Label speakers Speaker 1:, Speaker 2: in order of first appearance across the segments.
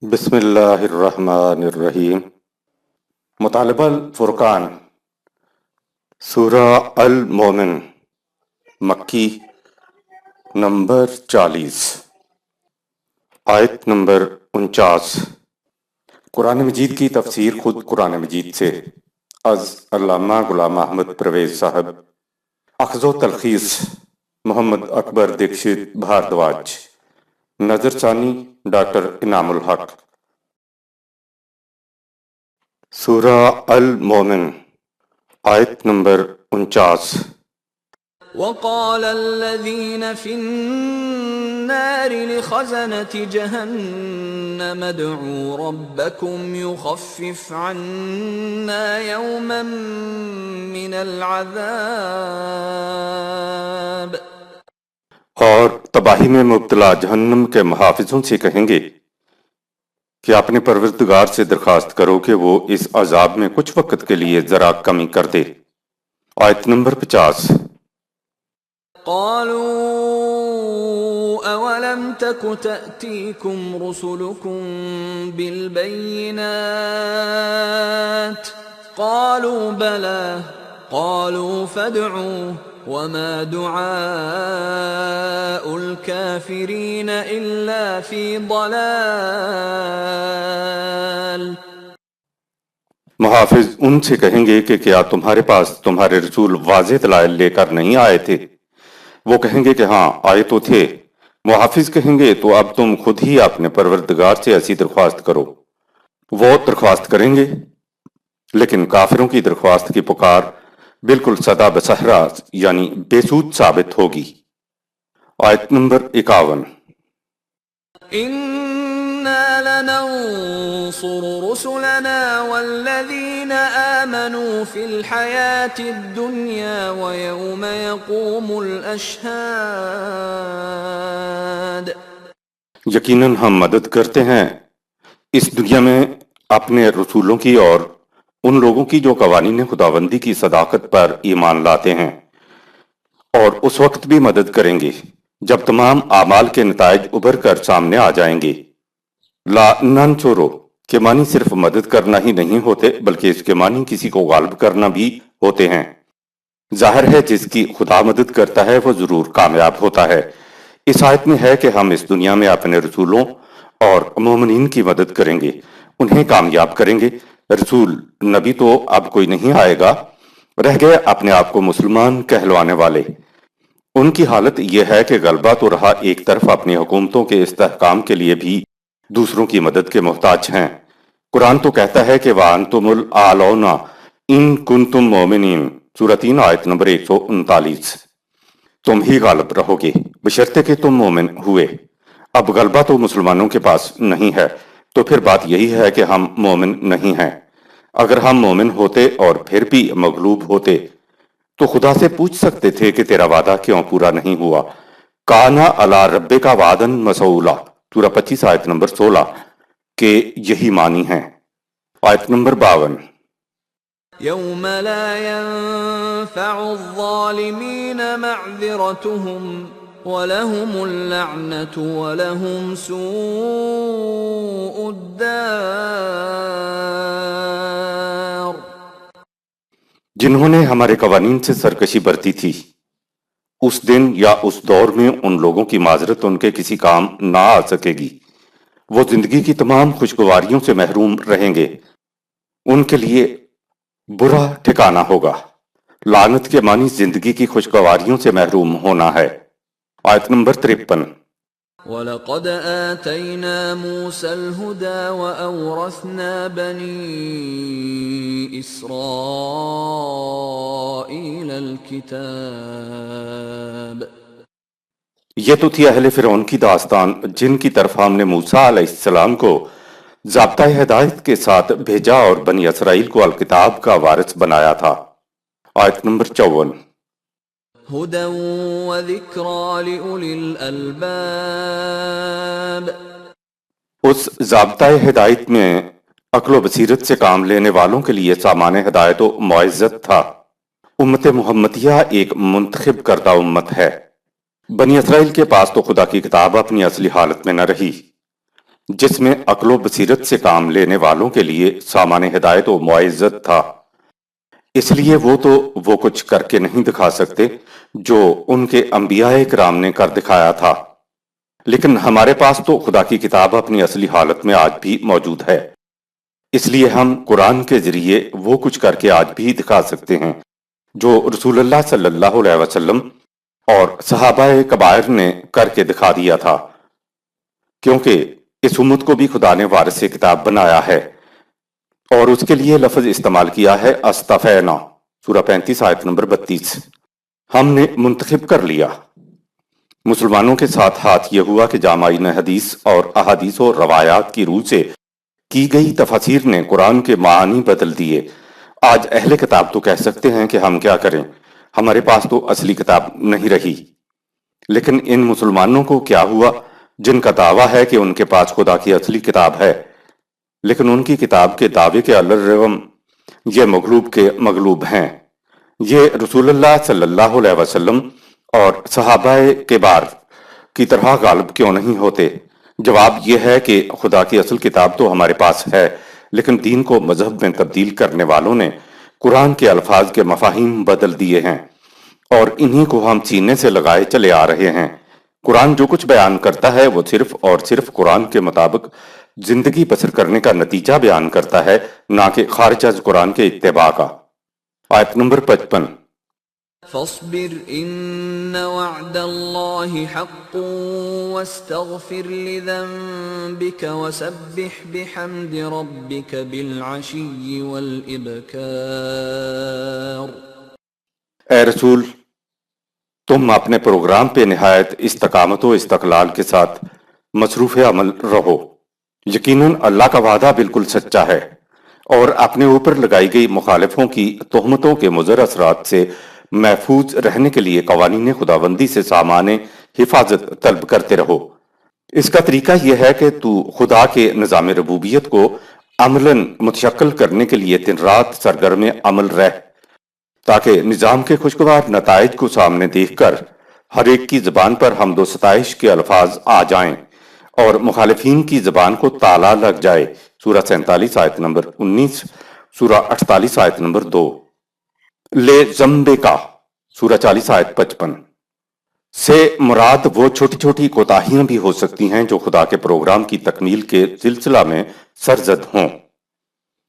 Speaker 1: بسم اللہ الرحمن الرحیم۔ مطالبہ الفرقان سورہ المومن مکی نمبر 40 آیت نمبر 49۔ قرآن مجید کی تفسیر خود قرآن مجید سے از علامہ غلام احمد پرویز صاحب، اخذ و تلخیص محمد اکبر دکشت بھاردواج، نظر ثانی ڈاکٹر انعام الحق۔ سورہ المومن آیت نمبر 49۔
Speaker 2: وقال الذين في النار لخزنة جهنم ادعوا ربكم يخفف عنا يوما من العذاب۔
Speaker 1: اور تباہی میں مبتلا جہنم کے محافظوں سے کہیں گے کہ اپنے پروردگار سے درخواست کرو کہ وہ اس عذاب میں کچھ وقت کے لیے ذرا کمی کر دے۔ آیت نمبر 50۔
Speaker 2: قالوا اولم تك تأتيكم رسلكم بالبينات قالوا بلى قالوا فادعوا وما دعاء الكافرين إلا في ضلال۔
Speaker 1: محافظ ان سے کہیں گے کہ کیا تمہارے پاس تمہارے رسول واضح دلائل لے کر نہیں آئے تھے؟ وہ کہیں گے کہ ہاں آئے تو تھے۔ محافظ کہیں گے تو اب تم خود ہی اپنے پروردگار سے ایسی درخواست کرو۔ وہ درخواست کریں گے لیکن کافروں کی درخواست کی پکار بالکل سدا بصحرا یعنی بے سود ثابت ہوگی۔ آیت نمبر 51۔
Speaker 2: إنا لننصر رسلنا والذين آمنوا في الحياة الدنيا ويوم يقوم الأشهاد۔
Speaker 1: یقیناً ہم مدد کرتے ہیں اس دنیا میں اپنے رسولوں کی اور ان لوگوں کی جو قوانین خداوندی کی صداقت پر ایمان لاتے ہیں، اور اس وقت بھی مدد کریں گے جب تمام اعمال کے نتائج ابھر کر سامنے آ جائیں گے۔ لا ننصرو کے معنی صرف مدد کرنا ہی نہیں ہوتے بلکہ اس کے معنی کسی کو غالب کرنا بھی ہوتے ہیں۔ ظاہر ہے جس کی خدا مدد کرتا ہے وہ ضرور کامیاب ہوتا ہے۔ اس آیت میں ہے کہ ہم اس دنیا میں اپنے رسولوں اور مومنین کی مدد کریں گے، انہیں کامیاب کریں گے۔ رسول نبی تو اب کوئی نہیں آئے گا، رہ گئے اپنے آپ کو مسلمان کہلوانے والے۔ ان کی حالت یہ ہے کہ غلبہ تو رہا ایک طرف، اپنی حکومتوں کے استحکام کے لیے بھی دوسروں کی مدد کے محتاج ہیں۔ قرآن تو کہتا ہے کہ وَأَنْتُمُ الْأَعْلَوْنَ إِن كُنتُم مُؤْمِنِينَ، سورہ 3 آیت نمبر 139۔ تم ہی غالب رہو گے بشرطے کہ تم مومن ہوئے۔ اب غلبہ تو مسلمانوں کے پاس نہیں ہے، تو پھر بات یہی ہے کہ ہم مومن نہیں ہیں۔ اگر ہم مومن ہوتے اور پھر بھی مغلوب ہوتے تو خدا سے پوچھ سکتے تھے کہ تیرا وعدہ کیوں پورا نہیں ہوا۔ کانا علی ربک وعدا مسئولا، سورہ 25 آیت نمبر 16 کے یہی معنی ہیں۔ آیت نمبر 52۔
Speaker 2: يوم لا ينفع الظالمين معذرتهم وَلَهُمُ اللَّعْنَةُ وَلَهُمْ سُوءُ الدَّارِ۔
Speaker 1: جنہوں نے ہمارے قوانین سے سرکشی برتی تھی، اس دن یا اس دور میں ان لوگوں کی معذرت ان کے کسی کام نہ آ سکے گی۔ وہ زندگی کی تمام خوشگواریوں سے محروم رہیں گے، ان کے لیے برا ٹھکانہ ہوگا۔ لعنت کے معنی زندگی کی خوشگواریوں سے محروم ہونا ہے۔ آیت نمبر 53۔
Speaker 2: وَلَقَدْ آتَيْنَا مُوسَى الْهُدَى وَأَوْرَثْنَا بَنِي إِسْرَائِيلَ الْكِتَابَ۔
Speaker 1: یہ تو تھی اہل فرعون کی داستان جن کی طرف ہم نے موسیٰ علیہ السلام کو ضابطۂ ہدایت کے ساتھ بھیجا اور بنی اسرائیل کو الکتاب کا وارث بنایا تھا۔ آیت نمبر 54۔
Speaker 2: هُدًى وَذِكْرَى لِأُولِي الْأَلْبَابِ۔
Speaker 1: اس ضابطۂ ہدایت میں عقل و بصیرت سے کام لینے والوں کے لیے سامان ہدایت و معزت تھا۔ امت محمدیہ ایک منتخب کردہ امت ہے۔ بنی اسرائیل کے پاس تو خدا کی کتاب اپنی اصلی حالت میں نہ رہی، جس میں عقل و بصیرت سے کام لینے والوں کے لیے سامان ہدایت و معزت تھا۔ اس لیے وہ کچھ کر کے نہیں دکھا سکتے جو ان کے انبیاء کرام نے کر دکھایا تھا، لیکن ہمارے پاس تو خدا کی کتاب اپنی اصلی حالت میں آج بھی موجود ہے۔ اس لیے ہم قرآن کے ذریعے وہ کچھ کر کے آج بھی دکھا سکتے ہیں جو رسول اللہ صلی اللہ علیہ وسلم اور صحابہ کبائر نے کر کے دکھا دیا تھا، کیونکہ اس امت کو بھی خدا نے وارث کتاب بنایا ہے، اور اس کے لیے لفظ استعمال کیا ہے استفینا، سورہ 35 آیت نمبر 32۔ ہم نے منتخب کر لیا۔ مسلمانوں کے ساتھ ہاتھ یہ ہوا کہ جامعین حدیث اور احادیث و روایات کی روح سے کی گئی تفاسیر نے قرآن کے معانی بدل دیے۔ آج اہل کتاب تو کہہ سکتے ہیں کہ ہم کیا کریں، ہمارے پاس تو اصلی کتاب نہیں رہی، لیکن ان مسلمانوں کو کیا ہوا جن کا دعویٰ ہے کہ ان کے پاس خدا کی اصلی کتاب ہے، لیکن ان کی کتاب کے دعوے کے الرغم یہ مغلوب کے مغلوب ہیں۔ یہ رسول اللہ صلی اللہ علیہ وسلم اور صحابہ کبار کی طرح غالب کیوں نہیں ہوتے؟ جواب یہ ہے کہ خدا کی اصل کتاب تو ہمارے پاس ہے، لیکن دین کو مذہب میں تبدیل کرنے والوں نے قرآن کے الفاظ کے مفاہیم بدل دیے ہیں، اور انہی کو ہم سینے سے لگائے چلے آ رہے ہیں۔ قرآن جو کچھ بیان کرتا ہے وہ صرف اور صرف قرآن کے مطابق زندگی بسر کرنے کا نتیجہ بیان کرتا ہے، نہ کہ خارج از قرآن کے اتباع کا۔ آیت نمبر 55۔
Speaker 2: فاصبر ان وعد اللہ حق واستغفر لذنبك وسبح بحمد ربك بالعشی والابکار۔
Speaker 1: اے رسول، تم اپنے پروگرام پہ نہایت استقامت و استقلال کے ساتھ مصروف عمل رہو۔ یقیناً اللہ کا وعدہ بالکل سچا ہے، اور اپنے اوپر لگائی گئی مخالفوں کی تہمتوں کے مضر اثرات سے محفوظ رہنے کے لیے قوانین خداوندی سے سامان حفاظت طلب کرتے رہو۔ اس کا طریقہ یہ ہے کہ تو خدا کے نظام ربوبیت کو عملاً متشکل کرنے کے لیے دن رات سرگرم عمل رہ، تاکہ نظام کے خوشگوار نتائج کو سامنے دیکھ کر ہر ایک کی زبان پر حمد و ستائش کے الفاظ آ جائیں اور مخالفین کی زبان کو تالا لگ جائے۔ سورہ 47 آیت نمبر 19، سورہ 48 آیت نمبر 2۔ لے زمبے کا، سورہ 40 آیت 55 سے مراد وہ چھوٹی چھوٹی کوتاہیاں بھی ہو سکتی ہیں جو خدا کے پروگرام کی تکمیل کے سلسلہ میں سرزد ہوں۔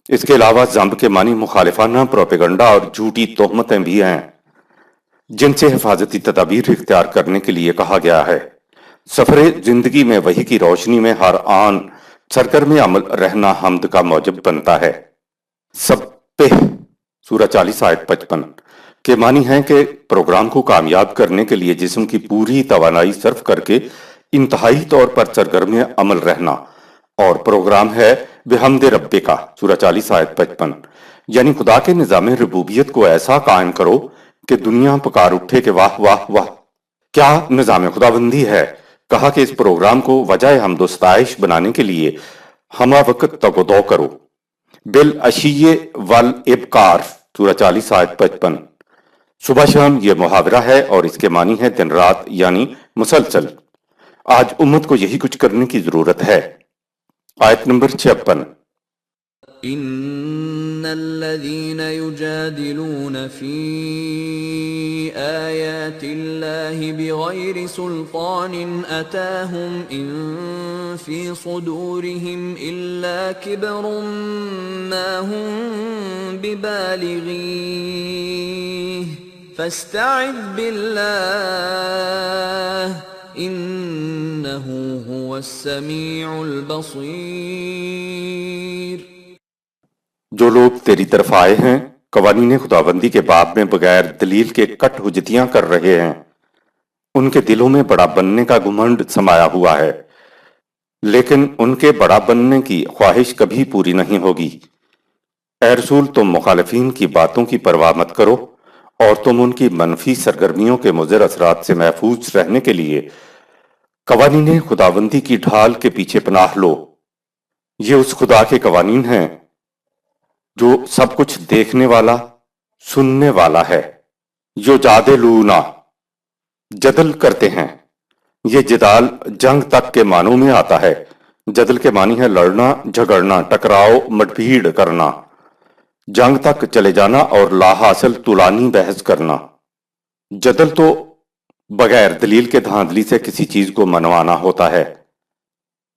Speaker 1: اس کے علاوہ ذنب کے معنی مخالفانہ پروپیگنڈا اور جھوٹی تہمتیں بھی ہیں، جن سے حفاظتی تدابیر اختیار کرنے کے لیے کہا گیا ہے۔ سفر زندگی میں وحی کی روشنی میں ہر آن سرگرم عمل رہنا حمد کا موجب بنتا ہے۔ سبح، سورہ 40 آیت 55 کے معنی ہیں کہ پروگرام کو کامیاب کرنے کے لیے جسم کی پوری توانائی صرف کر کے انتہائی طور پر سرگرم عمل رہنا، اور پروگرام ہے بحمد رب کا، سورہ 40 آیت 55، یعنی خدا کے نظام ربوبیت کو ایسا قائم کرو کہ دنیا پکار اٹھے کہ واہ واہ واہ، کیا نظام خداوندی ہے۔ کہا کہ اس پروگرام کو وجہ حمد و ستائش بنانے کے لیے ہمہ وقت تگودو کرو۔ بالعشی والابکار، سورہ 40 آیت 55۔ صبح شام یہ محاورہ ہے اور اس کے معنی ہے دن رات، یعنی مسلسل۔ آج امت کو یہی کچھ کرنے کی ضرورت ہے۔ آیت نمبر 56۔
Speaker 2: ان الذين يجادلون في آيات الله بغير سلطان أتاهم إن في صدورهم إلا كبر ما هم ببالغيه فاستعذ بالله إنه هو السميع البصير۔
Speaker 1: جو لوگ تیری طرف آئے ہیں قوانین خداوندی کے باب میں بغیر دلیل کے کٹ حجتیاں کر رہے ہیں، ان کے دلوں میں بڑا بننے کا گھمنڈ سمایا ہوا ہے، لیکن ان کے بڑا بننے کی خواہش کبھی پوری نہیں ہوگی۔ اے رسول، تم مخالفین کی باتوں کی پرواہ مت کرو، اور تم ان کی منفی سرگرمیوں کے مضر اثرات سے محفوظ رہنے کے لیے قوانین خداوندی کی ڈھال کے پیچھے پناہ لو۔ یہ اس خدا کے قوانین ہیں جو سب کچھ دیکھنے والا، سننے والا ہے۔ جو جادلونا، جدل کرتے ہیں، یہ جدال جنگ تک کے معنوں میں آتا ہے۔ جدل کے معنی ہے لڑنا، جھگڑنا، ٹکراؤ، مٹبھیڑ کرنا، جنگ تک چلے جانا اور لا حاصل طولانی بحث کرنا۔ جدل تو بغیر دلیل کے دھاندلی سے کسی چیز کو منوانا ہوتا ہے۔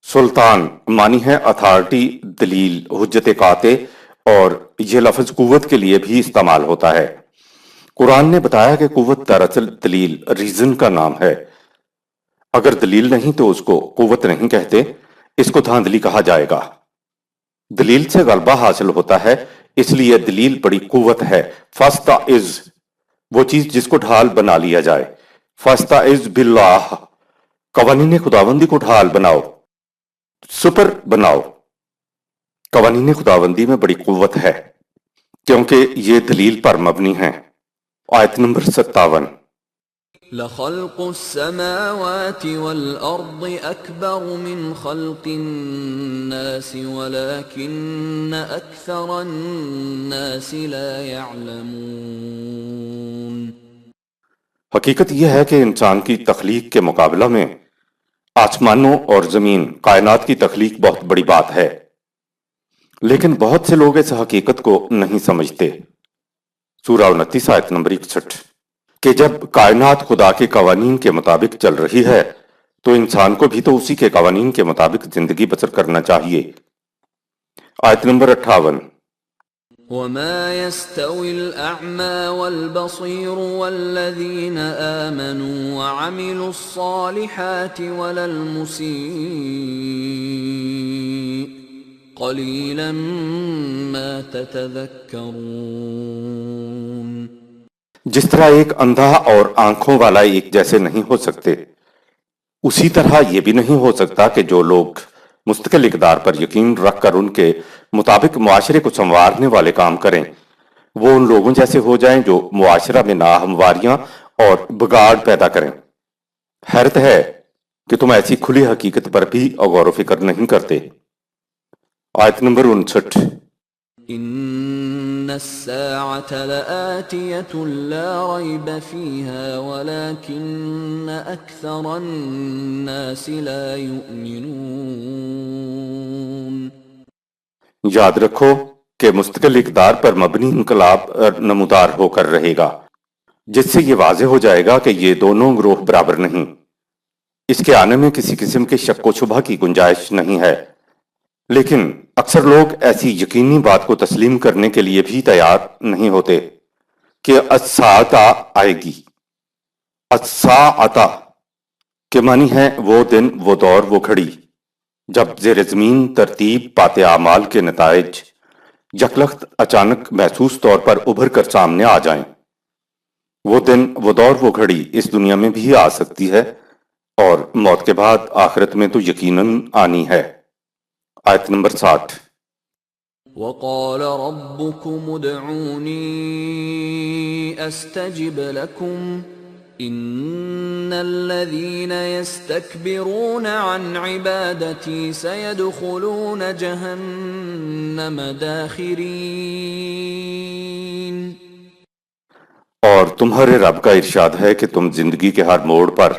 Speaker 1: سلطان معنی ہے اتھارٹی، دلیل، حجت قاطع، اور یہ لفظ قوت کے لیے بھی استعمال ہوتا ہے۔ قرآن نے بتایا کہ قوت دراصل دلیل، ریزن کا نام ہے۔ اگر دلیل نہیں تو اس کو قوت نہیں کہتے، اس کو دھاندلی کہا جائے گا۔ دلیل سے غلبہ حاصل ہوتا ہے، اس لیے دلیل بڑی قوت ہے۔ فاستعذ، وہ چیز جس کو ڈھال بنا لیا جائے۔ فاستعذ باللہ، قوانین خداوندی کو ڈھال بناؤ، سپر بناؤ۔ قوانین خداوندی میں بڑی قوت ہے کیونکہ یہ دلیل پر مبنی ہیں۔ آیت نمبر 57۔
Speaker 2: لخلق السماوات والأرض أكبر من خلق الناس ولكن أكثر الناس لا يعلمون۔
Speaker 1: حقیقت یہ ہے کہ انسان کی تخلیق کے مقابلہ میں آسمانوں اور زمین، کائنات کی تخلیق بہت بڑی بات ہے، لیکن بہت سے لوگ اس حقیقت کو نہیں سمجھتے۔ سورہ 29 آیت نمبر 61، کہ جب کائنات خدا کے قوانین کے مطابق چل رہی ہے تو انسان کو بھی تو اسی کے قوانین کے مطابق زندگی بسر کرنا چاہیے۔ آیت نمبر 58۔
Speaker 2: وما يستوي الأعمى والبصير والذين آمنوا وعملوا الصالحات ولا المسيء قليلا ما تتذكرون۔
Speaker 1: جس طرح ایک اندھا اور آنکھوں والا ایک جیسے نہیں ہو سکتے، اسی طرح یہ بھی نہیں ہو سکتا کہ جو لوگ مستقل اقدار پر یقین رکھ کر ان کے مطابق معاشرے کو سنوارنے والے کام کریں، وہ ان لوگوں جیسے ہو جائیں جو معاشرہ میں ناہمواریاں اور بگاڑ پیدا کریں۔ حیرت ہے کہ تم ایسی کھلی حقیقت پر بھی غور و فکر نہیں کرتے۔ آیت نمبر 59۔
Speaker 2: إن الساعة لآتية لا ريب فيها ولكن أكثر الناس لا يؤمنون۔
Speaker 1: یاد رکھو کہ مستقل اقدار پر مبنی انقلاب نمودار ہو کر رہے گا، جس سے یہ واضح ہو جائے گا کہ یہ دونوں گروہ برابر نہیں۔ اس کے آنے میں کسی قسم کے شک و شبہ کی گنجائش نہیں ہے، لیکن اکثر لوگ ایسی یقینی بات کو تسلیم کرنے کے لیے بھی تیار نہیں ہوتے کہ الساعہ آئے گی۔ الساعہ کے معنی ہے وہ دن، وہ دور، وہ گھڑی جب زیر زمین ترتیب پاتے اعمال کے نتائج یکلخت اچانک محسوس طور پر ابھر کر سامنے آ جائیں۔ وہ دن، وہ دور، وہ گھڑی اس دنیا میں بھی آ سکتی ہے، اور موت کے بعد آخرت میں تو یقیناً آنی ہے۔ آیت نمبر 60۔
Speaker 2: وقال ربكم ادعوني استجب لكم ان الذين يستكبرون عن عبادتي سيدخلون جهنم داخرين۔
Speaker 1: اور تمہارے رب کا ارشاد ہے کہ تم زندگی کے ہر موڑ پر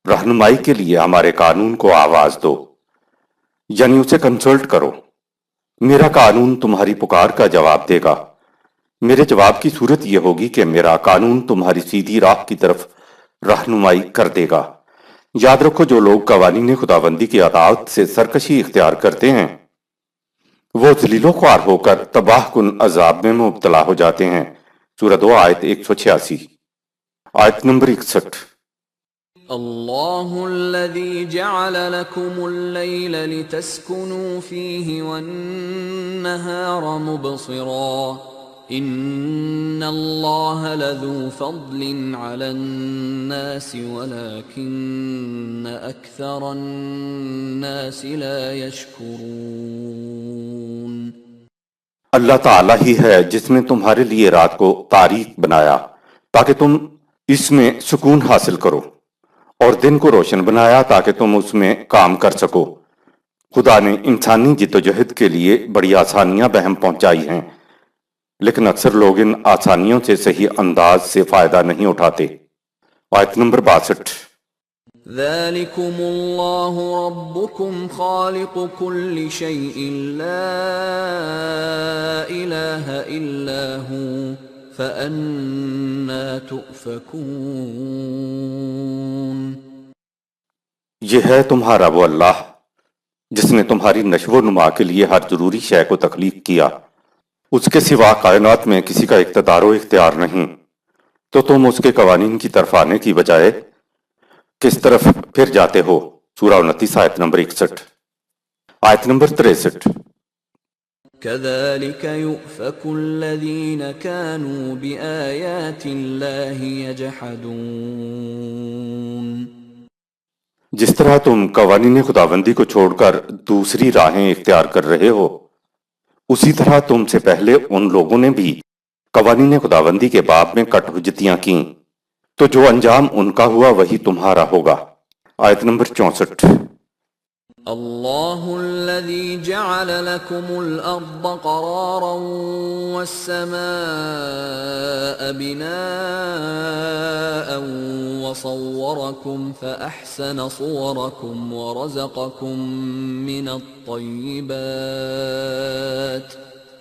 Speaker 1: رہنمائی کے لیے ہمارے قانون کو آواز دو، یعنی اسے کنسلٹ کرو۔ میرا قانون تمہاری پکار کا جواب دے گا۔ میرے جواب کی صورت یہ ہوگی کہ میرا قانون تمہاری سیدھی راہ کی طرف رہنمائی کر دے گا۔ یاد رکھو جو لوگ قوانین خداوندی کی اطاعت سے سرکشی اختیار کرتے ہیں وہ ذلیل و خوار ہو کر تباہ کن عذاب میں مبتلا ہو جاتے ہیں۔ سورہ 2 آیت 186۔ آیت نمبر 61۔
Speaker 2: اللہ الذي جعل لكم الليل لتسكنوا فيه والنهار مبصرا ان الله لذو فضل على الناس ولكن اكثر الناس لا يشكرون۔
Speaker 1: اللہ تعالیٰ ہی ہے جس نے تمہارے لیے رات کو تاریک بنایا تاکہ تم اس میں سکون حاصل کرو، اور دن کو روشن بنایا تاکہ تم اس میں کام کر سکو۔ خدا نے انسانی جد و جہد کے لیے بڑی آسانیاں بہم پہنچائی ہیں، لیکن اکثر لوگ ان آسانیوں سے صحیح انداز سے فائدہ نہیں اٹھاتے۔ آیت نمبر 62۔
Speaker 2: ذلكم الله ربكم خالق كل شيء لا إله إلا هو فأنا تؤفكون۔
Speaker 1: یہ ہے تمہارا وہ اللہ جس نے تمہاری نشو و نما کے لیے ہر ضروری شے کو تخلیق کیا۔ اس کے سوا کائنات میں کسی کا اقتدار و اختیار نہیں، تو تم اس کے قوانین کی طرف آنے کی بجائے کس طرف پھر جاتے ہو؟ سورہ 29 آیت نمبر 61۔ آیت نمبر 63۔
Speaker 2: كذلك يؤفك الذين كانوا بآيات الله يجحدون۔
Speaker 1: جس طرح تم قوانین خداوندی کو چھوڑ کر دوسری راہیں اختیار کر رہے ہو، اسی طرح تم سے پہلے ان لوگوں نے بھی قوانین خداوندی کے باب میں کٹ حجتیاں کیں، تو جو انجام ان کا ہوا وہی تمہارا ہوگا۔ آیت نمبر 64۔
Speaker 2: اللہ الذي جعل لكم الأرض قرارا والسماء بناء وصوركم فأحسن صوركم ورزقكم من الطيبات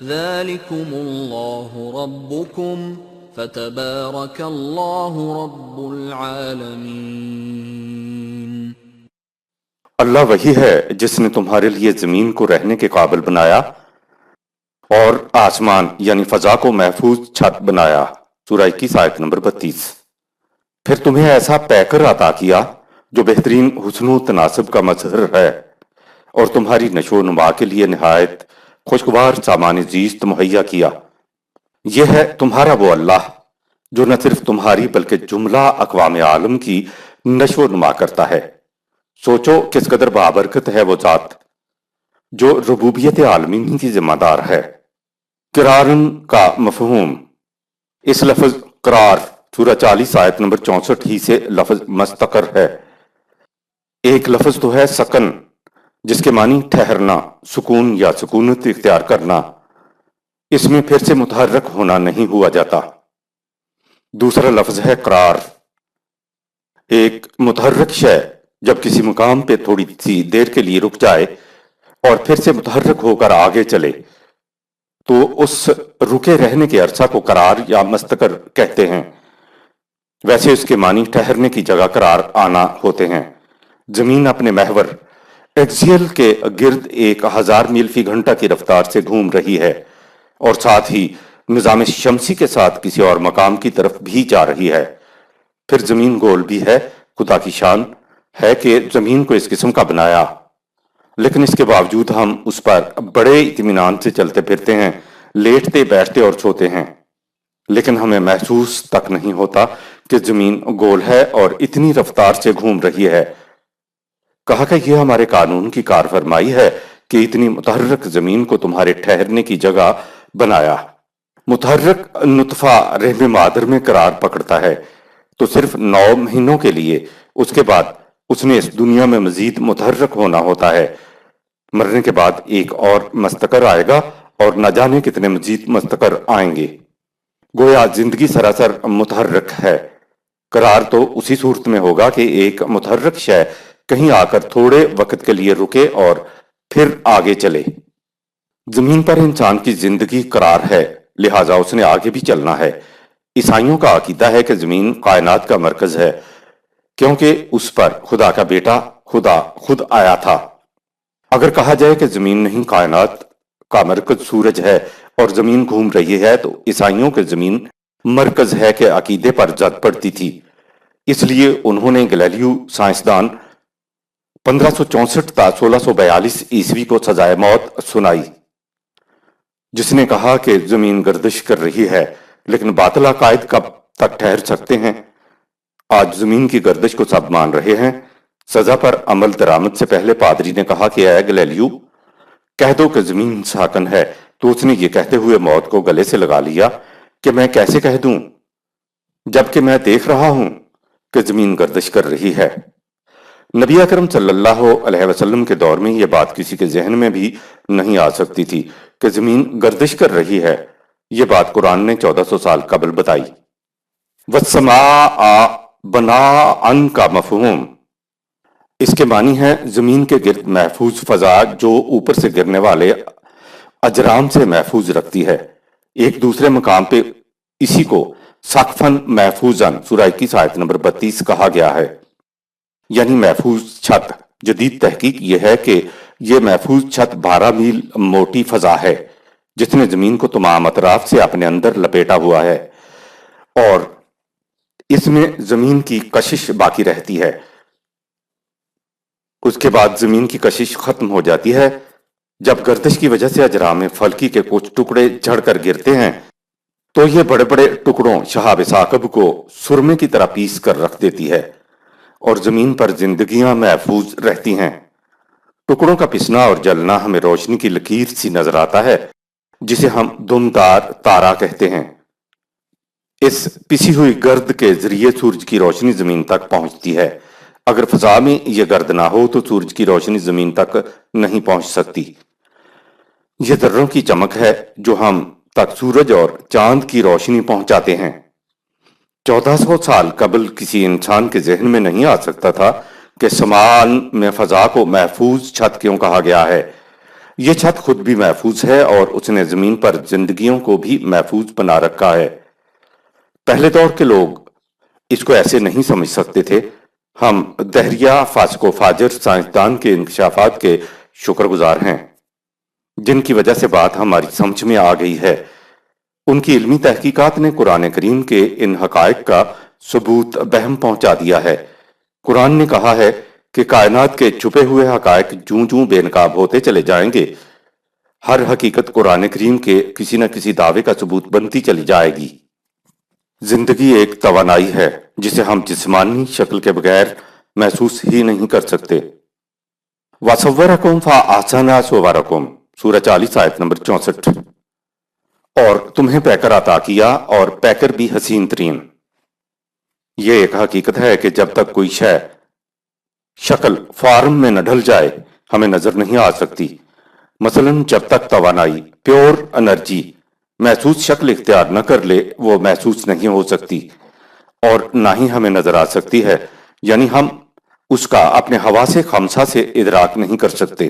Speaker 2: ذلكم الله ربكم فتبارك الله رب العالمين۔
Speaker 1: اللہ وہی ہے جس نے تمہارے لیے زمین کو رہنے کے قابل بنایا اور آسمان یعنی فضا کو محفوظ چھت بنایا۔ سورہ 21 آیت نمبر 32۔ پھر تمہیں ایسا پیکر عطا کیا جو بہترین حسن و تناسب کا مظہر ہے، اور تمہاری نشو و نما کے لیے نہایت خوشگوار سامان زیست مہیا کیا۔ یہ ہے تمہارا وہ اللہ جو نہ صرف تمہاری بلکہ جملہ اقوام عالم کی نشو و نما کرتا ہے۔ سوچو کس قدر بابرکت ہے وہ ذات جو ربوبیت عالمین کی ذمہ دار ہے۔ قرارن کا مفہوم، اس لفظ قرار سورہ 40 آیت نمبر 64 ہی سے لفظ مستقر ہے۔ ایک لفظ تو ہے سکن جس کے معنی ٹھہرنا، سکون یا سکونت اختیار کرنا، اس میں پھر سے متحرک ہونا نہیں ہوا جاتا۔ دوسرا لفظ ہے قرار، ایک متحرک شے جب کسی مقام پہ تھوڑی سی دیر کے لیے رک جائے اور پھر سے متحرک ہو کر آگے چلے تو اس رکے رہنے کے عرصہ کو قرار یا مستقر کہتے ہیں۔ ویسے اس کے معنی ٹھہرنے کی جگہ قرار آنا ہوتے ہیں۔ زمین اپنے محور ایکسیل کے گرد 1000 میل فی گھنٹہ کی رفتار سے گھوم رہی ہے، اور ساتھ ہی نظام شمسی کے ساتھ کسی اور مقام کی طرف بھی جا رہی ہے۔ پھر زمین گول بھی ہے۔ خدا کی شان ہے کہ زمین کو اس قسم کا بنایا، لیکن اس کے باوجود ہم اس پر بڑے اطمینان سے چلتے پھرتے ہیں، لیٹتے بیٹھتے اور سوتے ہیں، لیکن ہمیں محسوس تک نہیں ہوتا کہ زمین گول ہے اور اتنی رفتار سے گھوم رہی ہے۔ کہا کہ یہ ہمارے قانون کی کار فرمائی ہے کہ اتنی متحرک زمین کو تمہارے ٹھہرنے کی جگہ بنایا۔ متحرک نطفہ رحم مادر میں قرار پکڑتا ہے تو صرف 9 مہینوں کے لیے، اس کے بعد اس نے اس دنیا میں مزید متحرک ہونا ہوتا ہے۔ مرنے کے بعد ایک اور مستقر آئے گا اور نہ جانے کتنے مزید مستقر آئیں گے۔ گویا زندگی سراسر متحرک ہے۔ قرار تو اسی صورت میں ہوگا کہ ایک متحرک شے کہیں آ کر تھوڑے وقت کے لیے رکے اور پھر آگے چلے۔ زمین پر انسان کی زندگی قرار ہے، لہٰذا اس نے آگے بھی چلنا ہے۔ عیسائیوں کا عقیدہ ہے کہ زمین کائنات کا مرکز ہے، کیونکہ اس پر خدا کا بیٹا خدا خود آیا تھا۔ اگر کہا جائے کہ زمین نہیں، کائنات کا مرکز سورج ہے اور زمین گھوم رہی ہے، تو عیسائیوں کے زمین مرکز ہے کہ عقیدے پر زد پڑتی تھی۔ اس لیے انہوں نے گلیلیو سائنسدان 1564 تا 1642 عیسوی کو سزائے موت سنائی، جس نے کہا کہ زمین گردش کر رہی ہے، لیکن باطل عقائد کب تک ٹھہر سکتے ہیں؟ آج زمین کی گردش کو سب مان رہے ہیں۔ سزا پر عمل درآمد سے پہلے پادری نے کہا کہ اے گلیلیو، کہہ دو کہ زمین ساکن ہے، تو اس نے یہ کہتے ہوئے موت کو گلے سے لگا لیا کہ میں کیسے کہہ دوں جبکہ میں دیکھ رہا ہوں کہ زمین گردش کر رہی ہے۔ نبی اکرم صلی اللہ علیہ وسلم کے دور میں یہ بات کسی کے ذہن میں بھی نہیں آ سکتی تھی کہ زمین گردش کر رہی ہے۔ یہ بات قرآن نے 1400 سال قبل بتائی۔ وَالسَّمَاءَ بَنَاءً کا مفہوم اس کے معنی ہے زمین کے گرد محفوظ فضا جو اوپر سے گرنے والے اجرام سے محفوظ رکھتی ہے۔ ایک دوسرے مقام پہ اسی کو سقفن محفوظن سورہ 21 آیت نمبر 32 کہا گیا ہے، یعنی محفوظ چھت۔ جدید تحقیق یہ ہے کہ یہ محفوظ چھت 12 میل موٹی فضا ہے جس نے زمین کو تمام اطراف سے اپنے اندر لپیٹا ہوا ہے، اور اس میں زمین کی کشش باقی رہتی ہے۔ اس کے بعد زمین کی کشش ختم ہو جاتی ہے جب گردش کی وجہ سے اجرام فلکی کے کچھ ٹکڑے جھڑ کر گرتے ہیں تو یہ بڑے بڑے ٹکڑوں شہاب ثاقب کو سرمے کی طرح پیس کر رکھ دیتی ہے اور زمین پر زندگیاں محفوظ رہتی ہیں۔ ٹکڑوں کا پسنا اور جلنا ہمیں روشنی کی لکیر سی نظر آتا ہے جسے ہم دمدار تارا کہتے ہیں۔ اس پسی ہوئی گرد کے ذریعے سورج کی روشنی زمین تک پہنچتی ہے۔ اگر فضا میں یہ گرد نہ ہو تو سورج کی روشنی زمین تک نہیں پہنچ سکتی۔ یہ ذروں کی چمک ہے جو ہم تک سورج اور چاند کی روشنی پہنچاتے ہیں۔ 1400 سال قبل کسی انسان کے ذہن میں نہیں آ سکتا تھا کہ سمان میں فضا کو محفوظ چھت کیوں کہا گیا ہے۔ یہ چھت خود بھی محفوظ ہے اور اس نے زمین پر زندگیوں کو بھی محفوظ بنا رکھا ہے۔ پہلے دور کے لوگ اس کو ایسے نہیں سمجھ سکتے تھے۔ ہم دہریہ فاسق و فاجر سائنسدان کے انکشافات کے شکر گزار ہیں جن کی وجہ سے بات ہماری سمجھ میں آ گئی ہے۔ ان کی علمی تحقیقات نے قرآن کریم کے ان حقائق کا ثبوت بہم پہنچا دیا ہے۔ قرآن نے کہا ہے کہ کائنات کے چھپے ہوئے حقائق جوں جوں بے نقاب ہوتے چلے جائیں گے، ہر حقیقت قرآن کریم کے کسی نہ کسی دعوے کا ثبوت بنتی چلی جائے گی۔ زندگی ایک توانائی ہے جسے ہم جسمانی شکل کے بغیر محسوس ہی نہیں کر سکتے۔ وَصَوَّرَكُمْ فَأَحْسَنَ صُوَرَكُمْ سورہ 40 آیت نمبر 64۔ اور تمہیں پیکر عطا کیا اور پیکر بھی حسین ترین۔ یہ ایک حقیقت ہے کہ جب تک کوئی شے شکل فارم میں نہ ڈھل جائے ہمیں نظر نہیں آ سکتی۔ مثلا جب تک توانائی پیور انرجی محسوس شکل اختیار نہ کر لے وہ محسوس نہیں ہو سکتی اور نہ ہی ہمیں نظر آ سکتی ہے، یعنی ہم اس کا اپنے حواس خمسہ سے ادراک نہیں کر سکتے۔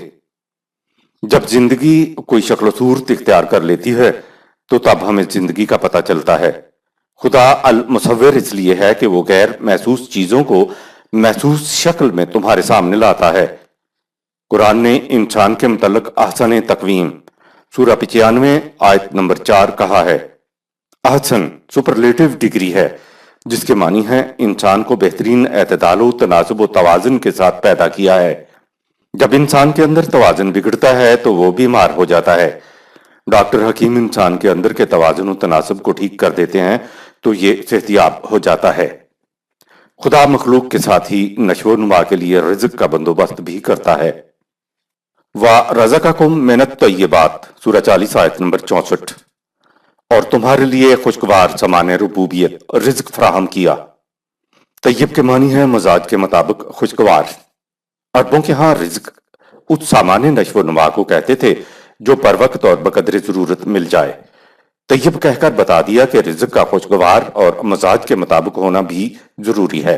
Speaker 1: جب زندگی کوئی شکل و صورت اختیار کر لیتی ہے تو تب ہمیں زندگی کا پتہ چلتا ہے۔ خدا المصور اس لیے ہے کہ وہ غیر محسوس چیزوں کو محسوس شکل میں تمہارے سامنے لاتا ہے۔ قرآن نے انسان کے متعلق احسن تقویم سورہ 95 آیت نمبر 4 کہا ہے۔ احسن سپرلیٹو ڈگری ہے جس کے معنی ہے انسان کو بہترین اعتدال و تناسب و توازن کے ساتھ پیدا کیا ہے۔ جب انسان کے اندر توازن بگڑتا ہے تو وہ بیمار ہو جاتا ہے۔ ڈاکٹر حکیم انسان کے اندر کے توازن و تناسب کو ٹھیک کر دیتے ہیں تو یہ صحتیاب ہو جاتا ہے۔ خدا مخلوق کے ساتھ ہی نشو و نما کے لیے رزق کا بندوبست بھی کرتا ہے۔ وَرَزَقَكُم مِّنَ الطَّيِّبَاتِ سورہ 40 آیت نمبر 64۔ اور تمہارے لیے خوشگوار سامان ربوبیت رزق فراہم کیا۔ طیب کے معنی ہے مزاج کے مطابق خوشگوار۔ عربوں کے ہاں رزق اس سامان نشو و نما کو کہتے تھے جو پر وقت اور بقدر ضرورت مل جائے۔ طیب کہہ کر بتا دیا کہ رزق کا خوشگوار اور مزاج کے مطابق ہونا بھی ضروری ہے۔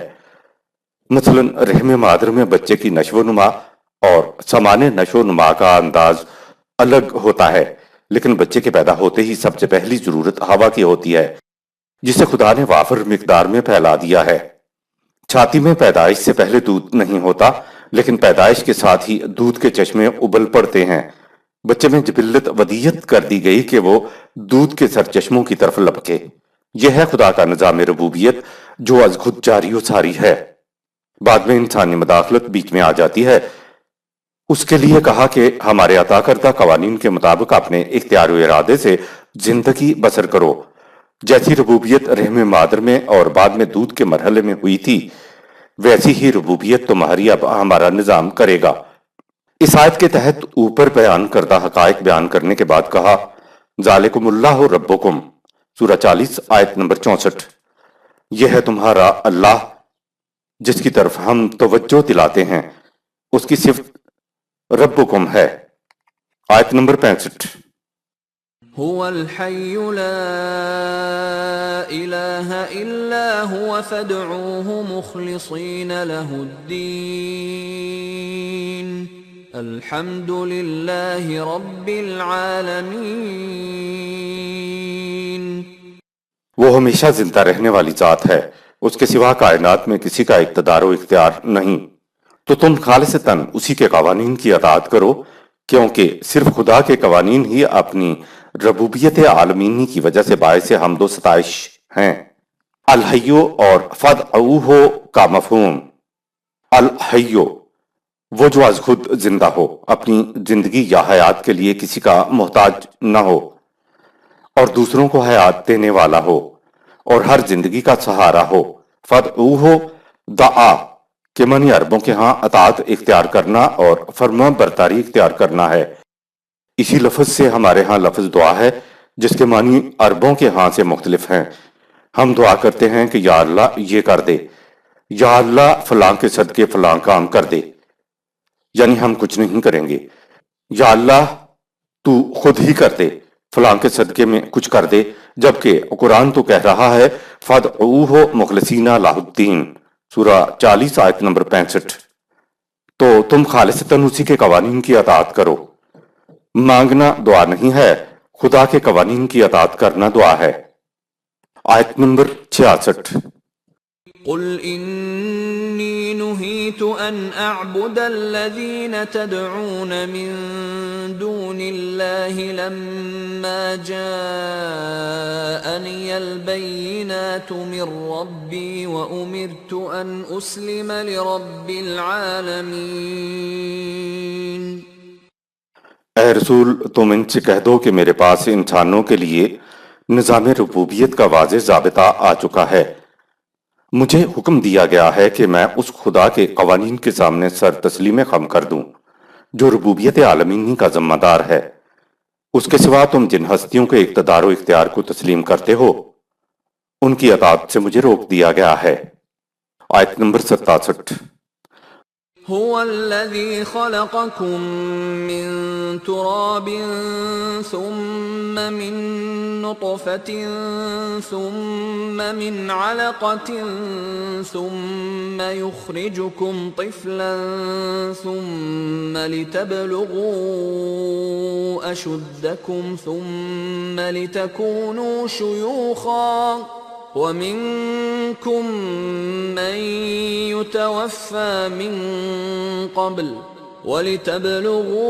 Speaker 1: مثلا رحم مادر میں بچے کی نشو و نما اور سامان نشو و نما کا انداز الگ ہوتا ہے، لیکن بچے کے پیدا ہوتے ہی سب سے پہلی ضرورت ہوا کی ہوتی ہے جسے خدا نے وافر مقدار میں پھیلا دیا ہے۔ چھاتی میں پیدائش سے پہلے دودھ نہیں ہوتا، لیکن پیدائش کے ساتھ ہی دودھ کے چشمے ابل پڑتے ہیں۔ بچے میں جبلت ودیت کر دی گئی کہ وہ دودھ کے سرچشموں کی طرف لپکے۔ یہ ہے خدا کا نظام ربوبیت جو از خود جاری و ساری ہے۔ بعد میں انسانی مداخلت بیچ میں آ جاتی ہے۔ اس کے لیے کہا کہ ہمارے عطا کردہ قوانین کے مطابق اپنے اختیار و ارادے سے زندگی بسر کرو۔ جیسی ربوبیت رحم مادر میں اور بعد میں دودھ کے مرحلے میں ہوئی تھی ویسی ہی ربوبیت تمہاری اب ہمارا نظام کرے گا۔ اس آیت کے تحت اوپر بیان کردہ حقائق بیان کرنے کے بعد کہا ذالکم اللہ ربکم سورہ 40 آیت نمبر 64۔ یہ ہے تمہارا اللہ جس کی طرف ہم توجہ دلاتے ہیں، اس کی صفت ربکم ہے۔ آیت نمبر 65۔
Speaker 2: هو الحي لا إله إلا هو فادعوه مخلصين له الدين الحمد لله رب العالمين۔
Speaker 1: وہ ہمیشہ زندہ رہنے والی ذات ہے، اس کے سوا کائنات میں کسی کا اقتدار و اختیار نہیں، تو تم خالصتاً اسی کے قوانین کی اطاعت کرو، کیونکہ صرف خدا کے قوانین ہی اپنی ربوبیت عالمینی کی وجہ سے باعث حمد و ستائش ہیں۔ الحیو اور فدعوہ کا مفہوم، الحیو وہ جو از خود زندہ ہو، اپنی زندگی یا حیات کے لیے کسی کا محتاج نہ ہو اور دوسروں کو حیات دینے والا ہو اور ہر زندگی کا سہارا ہو۔ فدعوہ دعا کے معنی عربوں کے ہاں اطاعت اختیار کرنا اور فرما برداری اختیار کرنا ہے۔ اسی لفظ سے ہمارے ہاں لفظ دعا ہے، جس کے معنی عربوں کے ہاں سے مختلف ہیں۔ ہم دعا کرتے ہیں کہ یا اللہ یہ کر دے، یا اللہ فلاں کے صدقے فلاں کام کر دے، یعنی ہم کچھ نہیں کریں گے۔ یا اللہ تو خود ہی کر دے، فلاں کے صدقے میں کچھ کر دے، جبکہ قرآن تو کہہ رہا ہے فدعوہ مخلصین لہ الدین، سورہ 40 آیت نمبر 65۔ تو تم خالصتاً اسی کے قوانین کی اطاعت کرو۔ مانگنا دعا نہیں ہے، خدا کے قوانین کی اطاعت کرنا دعا ہے۔ آیت نمبر 66۔
Speaker 2: قل إني نهيت أن أعبد الذين تدعون من دون الله لما جاءني البينات من ربي وأمرت أن أسلم لرب العالمين۔
Speaker 1: اے رسول تم ان سے کہہ دو کہ میرے پاس انسانوں کے لیے نظام ربوبیت کا واضح ضابطہ آ چکا ہے، مجھے حکم دیا گیا ہے کہ میں اس خدا کے قوانین کے سامنے سر تسلیم خم کر دوں جو ربوبیت عالمینی کا ذمہ دار ہے۔ اس کے سوا تم جن ہستیوں کے اقتدار و اختیار کو تسلیم کرتے ہو ان کی اطاعت سے مجھے روک دیا گیا ہے۔ آیت نمبر 67۔
Speaker 2: هو الذي خلقكم من تراب ثم من نطفة ثم من علقة ثم يخرجكم طفلا ثم لتبلغوا أشدكم ثم لتكونوا شيوخا وَمِنكُم مَّن يُتَوَفَّى مِن قَبْلُ وَلِتَبْلُغُوا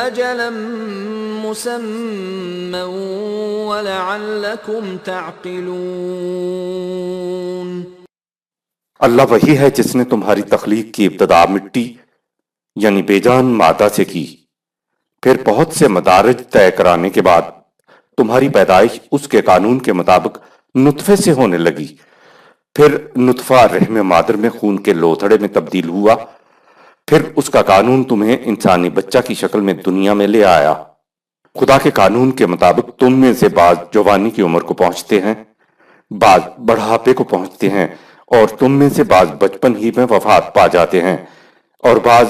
Speaker 2: أَجَلًا مُّسَمًّى وَلَعَلَّكُمْ تَعْقِلُونَ۔
Speaker 1: اللہ وہی ہے جس نے تمہاری تخلیق کی ابتدا مٹی یعنی بے جان مادہ سے کی، پھر بہت سے مدارج طے کرانے کے بعد تمہاری پیدائش اس کے قانون کے مطابق نطفے سے ہونے لگی، پھر نطفہ رحم مادر میں خون کے لوتھڑے میں تبدیل ہوا، پھر اس کا قانون تمہیں انسانی بچہ کی شکل میں دنیا میں لے آیا۔ خدا کے قانون کے مطابق تم میں سے بعض جوانی کی عمر کو پہنچتے ہیں، بعض بڑھاپے کو پہنچتے ہیں، اور تم میں سے بعض بچپن ہی میں وفات پا جاتے ہیں، اور بعض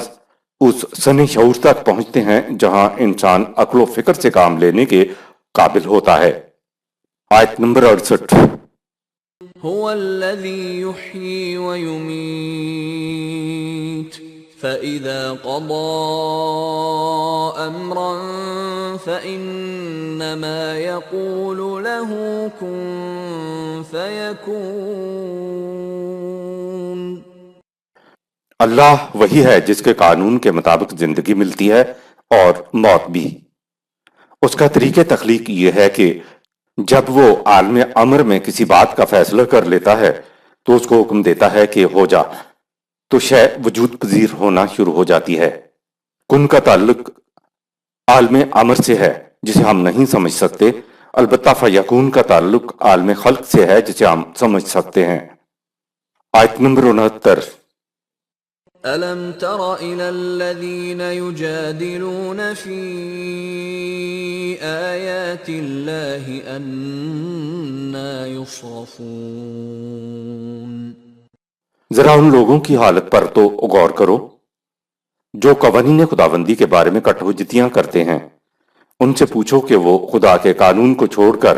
Speaker 1: اس سن شعور تک پہنچتے ہیں جہاں انسان عقل و فکر سے کام لینے کے قابل ہوتا ہے۔ آیت نمبر 68۔
Speaker 2: هو الذي يحيي ويميت فإذا قضى أمرا فإنما يقول له كن فيكون۔
Speaker 1: اللہ وہی ہے جس کے قانون کے مطابق زندگی ملتی ہے اور موت بھی۔ اس کا طریقہ تخلیق یہ ہے کہ جب وہ عالم امر میں کسی بات کا فیصلہ کر لیتا ہے تو اس کو حکم دیتا ہے کہ ہو جا، تو شے وجود پذیر ہونا شروع ہو جاتی ہے۔ کن کا تعلق عالم امر سے ہے جسے ہم نہیں سمجھ سکتے، البتہ فیکون کا تعلق عالم خلق سے ہے جسے ہم سمجھ سکتے ہیں۔ آیت نمبر 69۔
Speaker 2: أَلَمْ تَرَ إِلَى الَّذِينَ يُجَادِلُونَ فِي آيَاتِ اللَّهِ أَنَّىٰ يُصْرَفُونَ۔
Speaker 1: ذرا ان لوگوں کی حالت پر تو غور کرو جو قوانین خداوندی کے بارے میں کٹ حجتیاں کرتے ہیں۔ ان سے پوچھو کہ وہ خدا کے قانون کو چھوڑ کر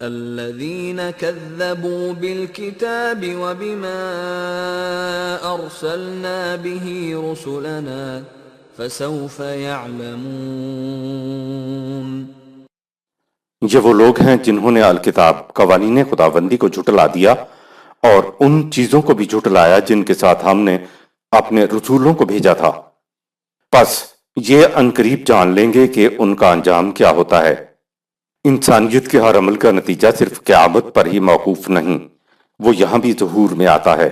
Speaker 2: الذين كذبوا بالكتاب وبما أرسلنا به رسلنا فسوف يعلمون
Speaker 1: یہ وہ لوگ ہیں جنہوں نے الکتاب قوانین خداوندی کو جھٹلا دیا اور ان چیزوں کو بھی جھٹلایا جن کے ساتھ ہم نے اپنے رسولوں کو بھیجا تھا، پس یہ عنقریب جان لیں گے کہ ان کا انجام کیا ہوتا ہے۔ انسانیت کے ہر عمل کا نتیجہ صرف قیامت پر ہی موقوف نہیں، وہ یہاں بھی ظہور میں آتا ہے۔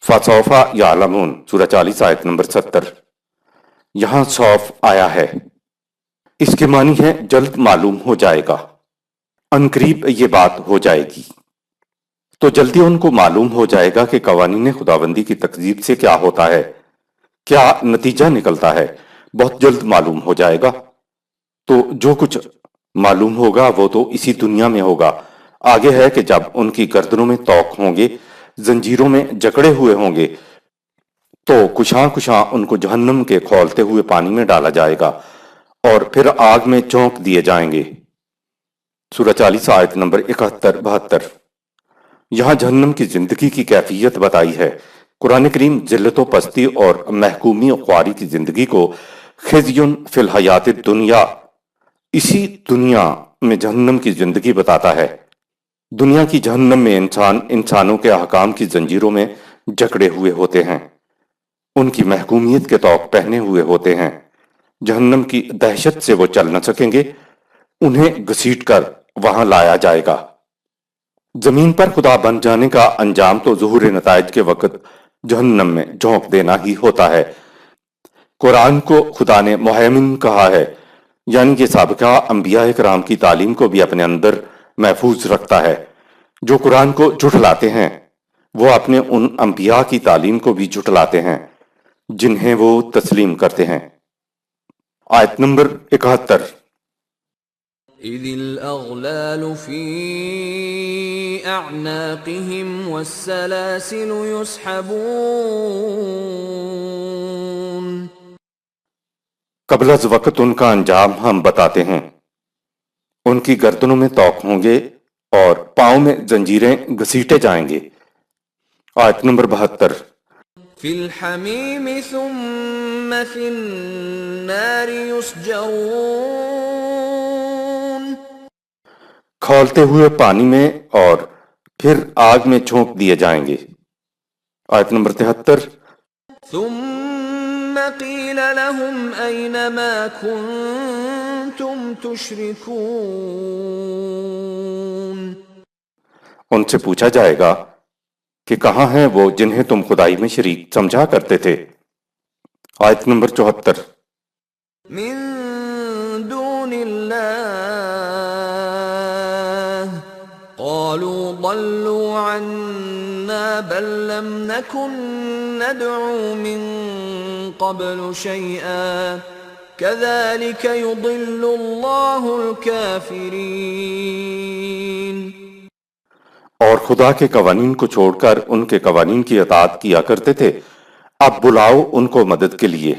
Speaker 1: فَسَوْفَ يَعْلَمُونَ سورہ 40 آیت نمبر 70۔ یہاں سوف آیا ہے، اس کے معنی ہے جلد معلوم ہو جائے گا، عنقریب یہ بات ہو جائے گی، تو جلدی ان کو معلوم ہو جائے گا کہ قوانین خداوندی کی تکذیب سے کیا ہوتا ہے، کیا نتیجہ نکلتا ہے، بہت جلد معلوم ہو جائے گا۔ تو جو کچھ معلوم ہوگا وہ تو اسی دنیا میں ہوگا، آگے ہے کہ جب ان کی گردنوں میں طوق ہوں گے، زنجیروں میں جکڑے ہوئے ہوں گے، تو کشاں کشاں ان کو جہنم کے کھولتے ہوئے پانی میں ڈالا جائے گا اور پھر آگ میں چونک دیے جائیں گے۔ سورہ 40 آیت نمبر 71-72۔ یہاں جہنم کی زندگی کی کیفیت بتائی ہے۔ قرآن کریم ذلت و پستی اور محکومی و خواری کی زندگی کو خزیٌ فی الحیات الدنیا، اسی دنیا میں جہنم کی زندگی بتاتا ہے۔ دنیا کی جہنم میں انسانوں کے احکام کی زنجیروں میں جکڑے ہوئے ہوتے ہیں، ان کی محکومیت کے طوق پہنے ہوئے ہوتے ہیں، جہنم کی دہشت سے وہ چل نہ سکیں گے، انہیں گھسیٹ کر وہاں لایا جائے گا۔ زمین پر خدا بن جانے کا انجام تو ظہور نتائج کے وقت جہنم میں جھونک دینا ہی ہوتا ہے۔ قرآن کو خدا نے مہیمن کہا ہے، یعنی یہ سابقہ انبیاء کرام کی تعلیم کو بھی اپنے اندر محفوظ رکھتا ہے۔ جو قرآن کو جھٹلاتے ہیں وہ اپنے ان انبیاء کی تعلیم کو بھی جھٹلاتے ہیں جنہیں وہ تسلیم کرتے ہیں۔ آیت نمبر 71۔
Speaker 2: إذ الأغلال في أعناقهم والسلاسل يسحبون
Speaker 1: قبل از وقت ان کا انجام ہم بتاتے ہیں، ان کی گردنوں میں طوق ہوں گے اور پاؤں میں زنجیریں گھسیٹے جائیں گے۔ آیت نمبر 72۔
Speaker 2: في الحميم ثم في النار يسجرون
Speaker 1: کھولتے ہوئے پانی میں اور پھر آگ میں جھونک دیے جائیں گے۔ آیت نمبر 73۔
Speaker 2: ثم قيل لهم أين ما كنتم تشركون
Speaker 1: ان سے پوچھا جائے گا کہ کہاں ہیں وہ جنہیں تم خدائی میں شریک سمجھا کرتے تھے۔ آیت نمبر 74۔
Speaker 2: من دون الله قالوا ضلوا عنا بل لم نكن ندعو من قبل شيئا كذلك يضل الله الكافرين
Speaker 1: اور خدا کے قوانین کو چھوڑ کر ان کے قوانین کی اطاعت کیا کرتے تھے، اب بلاؤ ان کو مدد کے لیے۔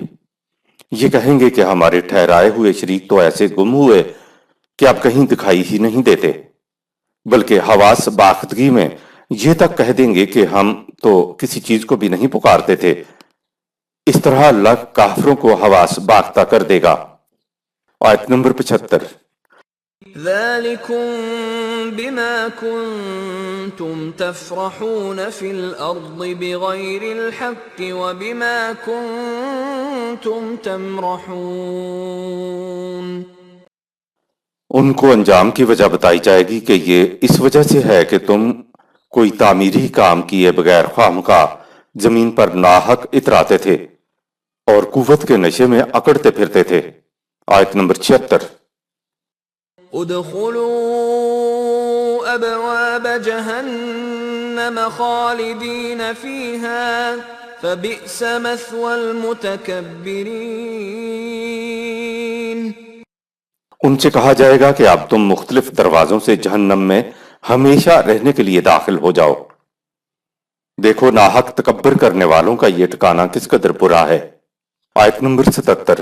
Speaker 1: یہ کہیں گے کہ ہمارے ٹھہرائے ہوئے شریک تو ایسے گم ہوئے کہ اب کہیں دکھائی ہی نہیں دیتے، بلکہ حواس باختگی میں یہ تک کہہ دیں گے کہ ہم تو کسی چیز کو بھی نہیں پکارتے تھے۔ اس طرح اللہ کافروں کو حواس باختہ کر دے گا۔ آیت نمبر 75۔
Speaker 2: ذلكم بما كنتم تفرحون في الأرض بغير الحق وبما كنتم تمرحون
Speaker 1: ان کو انجام کی وجہ بتائی جائے گی کہ یہ اس وجہ سے ہے کہ تم کوئی تعمیری کام کیے بغیر خواہمخواہ زمین پر ناحق اتراتے تھے اور قوت کے نشے میں اکڑتے پھرتے تھے۔ آیت نمبر 76۔
Speaker 2: ادخلوا ابواب جہنم خالدین فیہا فبئس مثوى المتکبرین
Speaker 1: ان سے کہا جائے گا کہ اب تم مختلف دروازوں سے جہنم میں ہمیشہ رہنے کے لیے داخل ہو جاؤ، دیکھو ناحق تکبر کرنے والوں کا یہ ٹھکانہ کس قدر برا ہے۔ آیت نمبر 77۔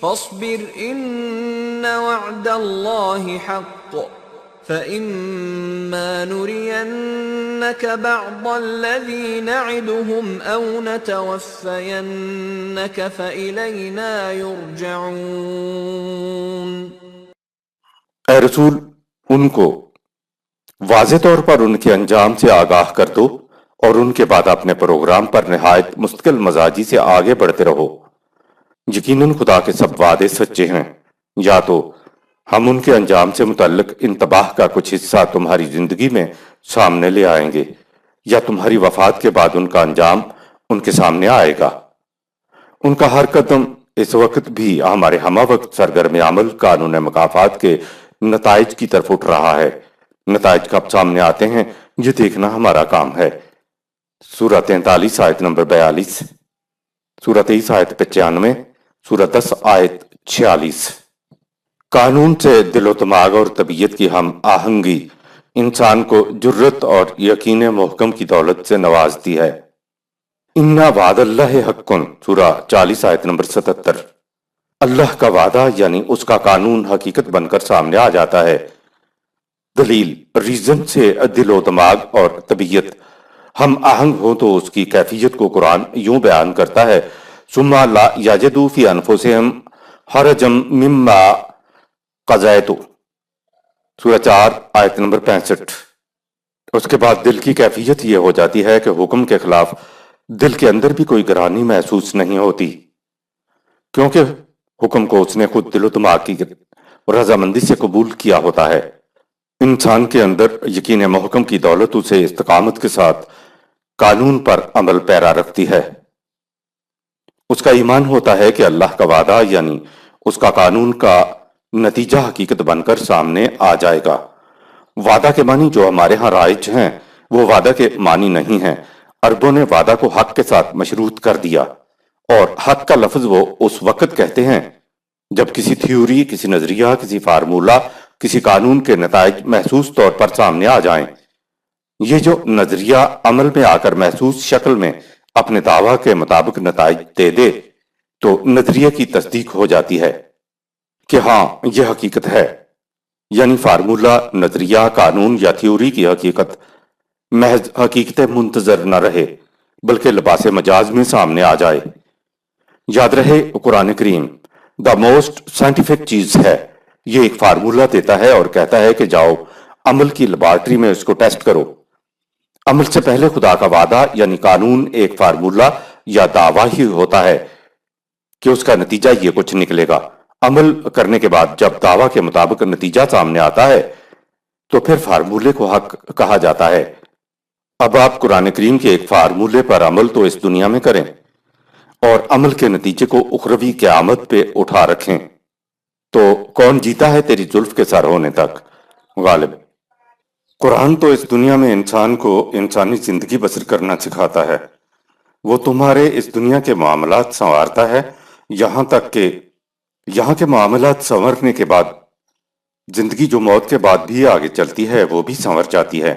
Speaker 2: فاصبر إن وعد الله حق فإما نرينك بعض الذي نعدهم أو نتوفينك فإلينا يرجعون۔
Speaker 1: اے رسول، ان کو واضح طور پر ان کے انجام سے آگاہ کر دو اور ان کے بعد اپنے پروگرام پر نہایت مستقل مزاجی سے آگے بڑھتے رہو۔ یقیناً خدا کے سب وعدے سچے ہیں۔ یا تو ہم ان کے انجام سے متعلق انتباہ کا کچھ حصہ تمہاری زندگی میں سامنے لے آئیں گے، یا تمہاری وفات کے بعد ان کا انجام ان کے سامنے آئے گا۔ ان کا ہر قدم اس وقت بھی ہمارے ہمہ وقت سرگرم عمل قانون مکافات کے نتائج کی طرف اٹھ رہا ہے۔ نتائج کب سامنے آتے ہیں یہ دیکھنا ہمارا کام ہے۔ سورہ 43 آیت نمبر 42، سورہ 23 آیت 95، سورہ 10 آیت 46۔ قانون سے دل و دماغ اور طبیعت کی ہم آہنگی انسان کو جرت اور یقین محکم کی دولت سے نوازتی ہے۔ اِنَّ وعد اللہ حق، سورہ 40 آیت نمبر 77۔ اللہ کا وعدہ یعنی اس کا قانون حقیقت بن کر سامنے آ جاتا ہے۔ دلیل ریزن سے دل و دماغ اور طبیعت ہم آہنگ ہوں تو اس کی کیفیت کو قرآن یوں بیان کرتا ہے: ثُمَّ لَا يَجِدُوا فِي أَنفُسِهِمْ حَرَجًا مِّمَّا قَضَيْتَ، سورہ 4 آیت نمبر 65۔ اس کے بعد دل کی کیفیت یہ ہو جاتی ہے کہ حکم کے خلاف دل کے اندر بھی کوئی گرانی محسوس نہیں ہوتی، کیونکہ حکم کو اس نے خود دل و دماغ کی رضامندی سے قبول کیا ہوتا ہے۔ انسان کے اندر یقین محکم کی دولت اسے استقامت کے ساتھ قانون پر عمل پیرا رکھتی ہے۔ اس کا ایمان ہوتا ہے کہ اللہ کا وعدہ یعنی اس کا قانون کا نتیجہ حقیقت بن کر سامنے آ جائے گا۔ وعدہ کے معنی جو ہمارے ہاں رائج ہیں وہ وعدہ کے معنی نہیں ہیں۔ عربوں نے وعدہ کو حق کے ساتھ مشروط کر دیا، اور حق کا لفظ وہ اس وقت کہتے ہیں جب کسی تھیوری، کسی نظریہ، کسی فارمولہ، کسی قانون کے نتائج محسوس طور پر سامنے آ جائیں۔ یہ جو نظریہ عمل میں آ کر محسوس شکل میں اپنے دعویٰ کے مطابق نتائج دے دے تو نظریے کی تصدیق ہو جاتی ہے کہ ہاں یہ حقیقت ہے۔ یعنی فارمولہ، نظریہ، قانون یا تھیوری کی حقیقت محض حقیقت منتظر نہ رہے بلکہ لباس مجاز میں سامنے آ جائے۔ یاد رہے قرآن کریم دا موسٹ سائنٹیفک چیز ہے۔ یہ ایک فارمولہ دیتا ہے اور کہتا ہے کہ جاؤ عمل کی لیبارٹری میں اس کو ٹیسٹ کرو۔ عمل سے پہلے خدا کا وعدہ یعنی قانون ایک فارمولہ یا دعویٰ ہی ہوتا ہے کہ اس کا نتیجہ یہ کچھ نکلے گا۔ عمل کرنے کے بعد جب دعویٰ کے مطابق نتیجہ سامنے آتا ہے تو پھر فارمولے کو حق کہا جاتا ہے۔ اب آپ قرآن کریم کے ایک فارمولے پر عمل تو اس دنیا میں کریں اور عمل کے نتیجے کو اخروی قیامت پہ اٹھا رکھیں، تو کون جیتا ہے تیری زلف کے سر ہونے تک؟ غالب۔ قرآن تو اس دنیا میں انسان کو انسانی زندگی بسر کرنا سکھاتا ہے۔ وہ تمہارے اس دنیا کے معاملات سنوارتا ہے، یہاں تک کہ یہاں کے معاملات سنورنے کے بعد زندگی جو موت کے بعد بھی آگے چلتی ہے وہ بھی سنور جاتی ہے۔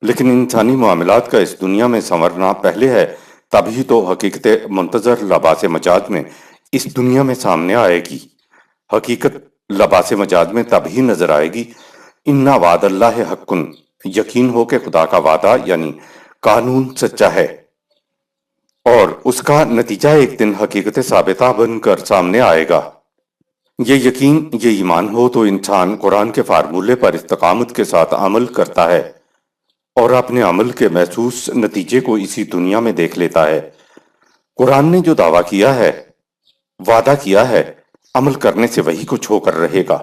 Speaker 1: لیکن انسانی معاملات کا اس دنیا میں سنورنا پہلے ہے، تبھی تو حقیقت منتظر لباس مجاز میں اس دنیا میں سامنے آئے گی۔ حقیقت لباس مجاز میں تبھی نظر آئے گی۔ اِنَّ وعد اللہ حق، یقین ہو کہ خدا کا وعدہ یعنی قانون سچا ہے اور اس کا نتیجہ ایک دن حقیقت ثابتہ بن کر سامنے آئے گا۔ یہ یقین، یہ ایمان ہو تو انسان قرآن کے فارمولے پر استقامت کے ساتھ عمل کرتا ہے اور اپنے عمل کے محسوس نتیجے کو اسی دنیا میں دیکھ لیتا ہے۔ قرآن نے جو دعویٰ کیا ہے، وعدہ کیا ہے، عمل کرنے سے وہی کچھ ہو کر رہے گا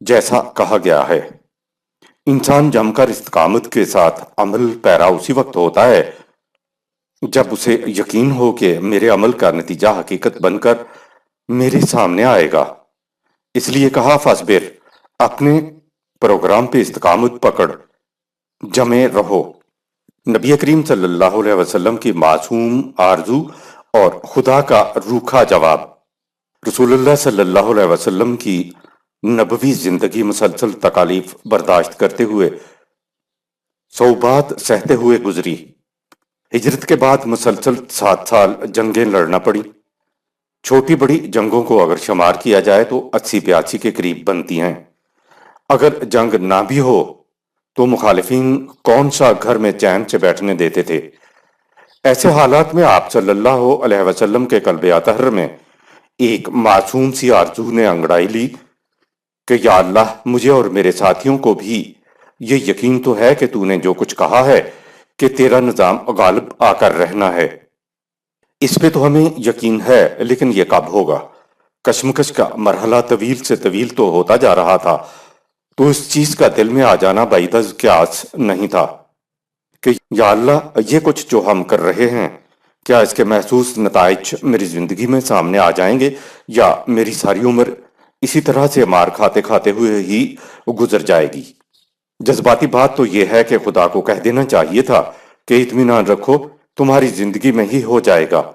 Speaker 1: جیسا کہا گیا ہے۔ انسان جم کر استقامت کے ساتھ عمل پیرا اسی وقت ہوتا ہے جب اسے یقین ہو کہ میرے عمل کا نتیجہ حقیقت بن کر میرے سامنے آئے گا۔ اس لیے کہا فاصبر، اپنے پروگرام پہ استقامت پکڑ، جمے رہو۔ نبی کریم صلی اللہ علیہ وسلم کی معصوم آرزو اور خدا کا روکھا جواب۔ رسول اللہ صلی اللہ علیہ وسلم کی نبوی زندگی مسلسل تکالیف برداشت کرتے ہوئے، صعوبات سہتے ہوئے گزری۔ ہجرت کے بعد مسلسل 7 سال جنگیں لڑنا پڑی۔ چھوٹی بڑی جنگوں کو اگر شمار کیا جائے تو 80-82 کے قریب بنتی ہیں۔ اگر جنگ نہ بھی ہو تو مخالفین کون سا گھر میں چین سے بیٹھنے دیتے تھے؟ ایسے حالات میں آپ صلی اللہ علیہ وسلم کے قلب اطہر میں ایک معصوم سی آرزو نے انگڑائی لی کہ یا اللہ، مجھے اور میرے ساتھیوں کو بھی یہ یقین تو ہے کہ تو نے جو کچھ کہا ہے کہ تیرا نظام غالب آ کر رہنا ہے، اس پہ تو ہمیں یقین ہے، لیکن یہ کب ہوگا؟ کشمکش کا مرحلہ طویل سے طویل تو ہوتا جا رہا تھا، تو اس چیز کا دل میں آ جانا بعید از قیاس نہیں تھا کہ یا اللہ، یہ کچھ جو ہم کر رہے ہیں، کیا اس کے محسوس نتائج میری زندگی میں سامنے آ جائیں گے، یا میری ساری عمر اسی طرح سے مار کھاتے کھاتے ہوئے ہی گزر جائے گی؟ جذباتی بات تو یہ ہے کہ خدا کو کہہ دینا چاہیے تھا کہ اطمینان رکھو، تمہاری زندگی میں ہی ہو جائے گا،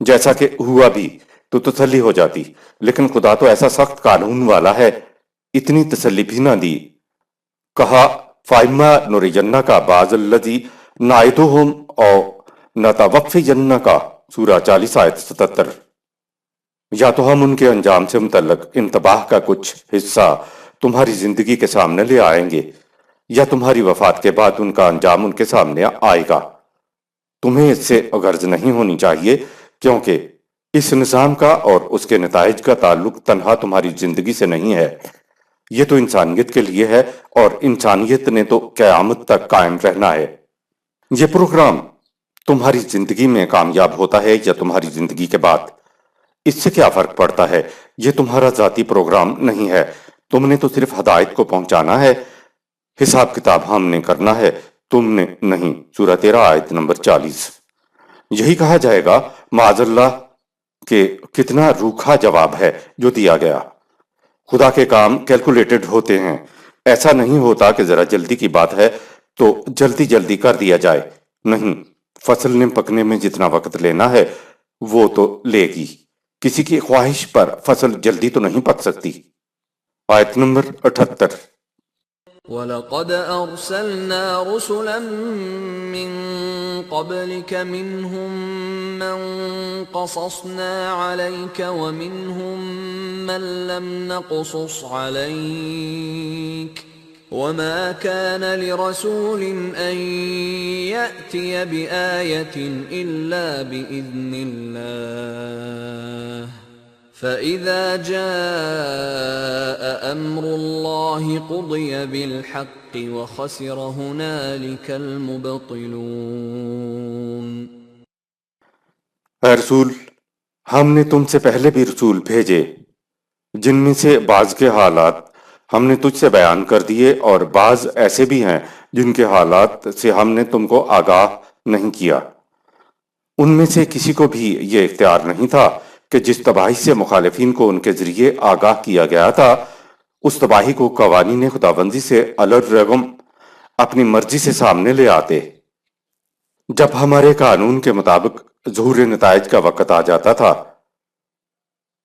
Speaker 1: جیسا کہ ہوا بھی تو تسلی ہو جاتی، لیکن خدا تو ایسا سخت قانون والا ہے، اتنی تسلی بھی نہ دی۔ کہا فائما نوریجنہ کا بعض الذی نعدہم او نتوفینہ کا، سورہ 40 آیت 77۔ یا تو ہم ان کے انجام سے متعلق انتباہ کا کچھ حصہ تمہاری زندگی کے سامنے لے آئیں گے، یا تمہاری وفات کے بعد ان کا انجام ان کے سامنے آئے گا۔ تمہیں اس سے غرض نہیں ہونی چاہیے، کیونکہ اس نظام کا اور اس کے نتائج کا تعلق تنہا تمہاری زندگی سے نہیں ہے، یہ تو انسانیت کے لیے ہے، اور انسانیت نے تو قیامت تک قائم رہنا ہے۔ یہ پروگرام تمہاری زندگی میں کامیاب ہوتا ہے یا تمہاری زندگی کے بعد، اس سے کیا فرق پڑتا ہے؟ یہ تمہارا ذاتی پروگرام نہیں ہے، تم نے تو صرف ہدایت کو پہنچانا ہے، حساب کتاب ہم نے کرنا ہے، تم نے نہیں۔ سورہ 13 آیت نمبر 40۔ یہی کہا جائے گا معاذ اللہ کہ کتنا روکھا جواب ہے جو دیا گیا۔ خدا کے کام کیلکولیٹڈ ہوتے ہیں، ایسا نہیں ہوتا کہ ذرا جلدی کی بات ہے تو جلدی جلدی کر دیا جائے، نہیں، فصل نے پکنے میں جتنا وقت لینا ہے وہ تو لے گی، کسی کی خواہش پر فصل جلدی تو نہیں پک سکتی۔ آیت نمبر 78۔
Speaker 2: وَلَقَدْ أَرْسَلْنَا رُسُلًا مِّن قَبْلِكَ مِنْهُم مَّن قَصَصْنَا عَلَيْكَ وَمِنْهُم مَّن لَّمْ نَقْصُصْ عَلَيْكَ وَمَا كَانَ لِرَسُولٍ أَن يَأْتِيَ بِآيَةٍ إِلَّا بِإِذْنِ اللَّهِ فَإِذَا جَاءَ أَمْرُ اللَّهِ قُضِيَ بِالْحَقِّ وَخَسِرَ هُنَالِكَ الْمُبْطِلُونَ۔
Speaker 1: اے رسول، ہم نے تم سے پہلے بھی رسول بھیجے، جن میں سے بعض کے حالات ہم نے تجھ سے بیان کر دیے، اور بعض ایسے بھی ہیں جن کے حالات سے ہم نے تم کو آگاہ نہیں کیا۔ ان میں سے کسی کو بھی یہ اختیار نہیں تھا کہ جس تباہی سے مخالفین کو ان کے ذریعے آگاہ کیا گیا تھا، اس تباہی کو قوانین خداوندی سے الرغم اپنی مرضی سے سامنے لے آتے۔ جب ہمارے قانون کے مطابق ظہور نتائج کا وقت آ جاتا تھا،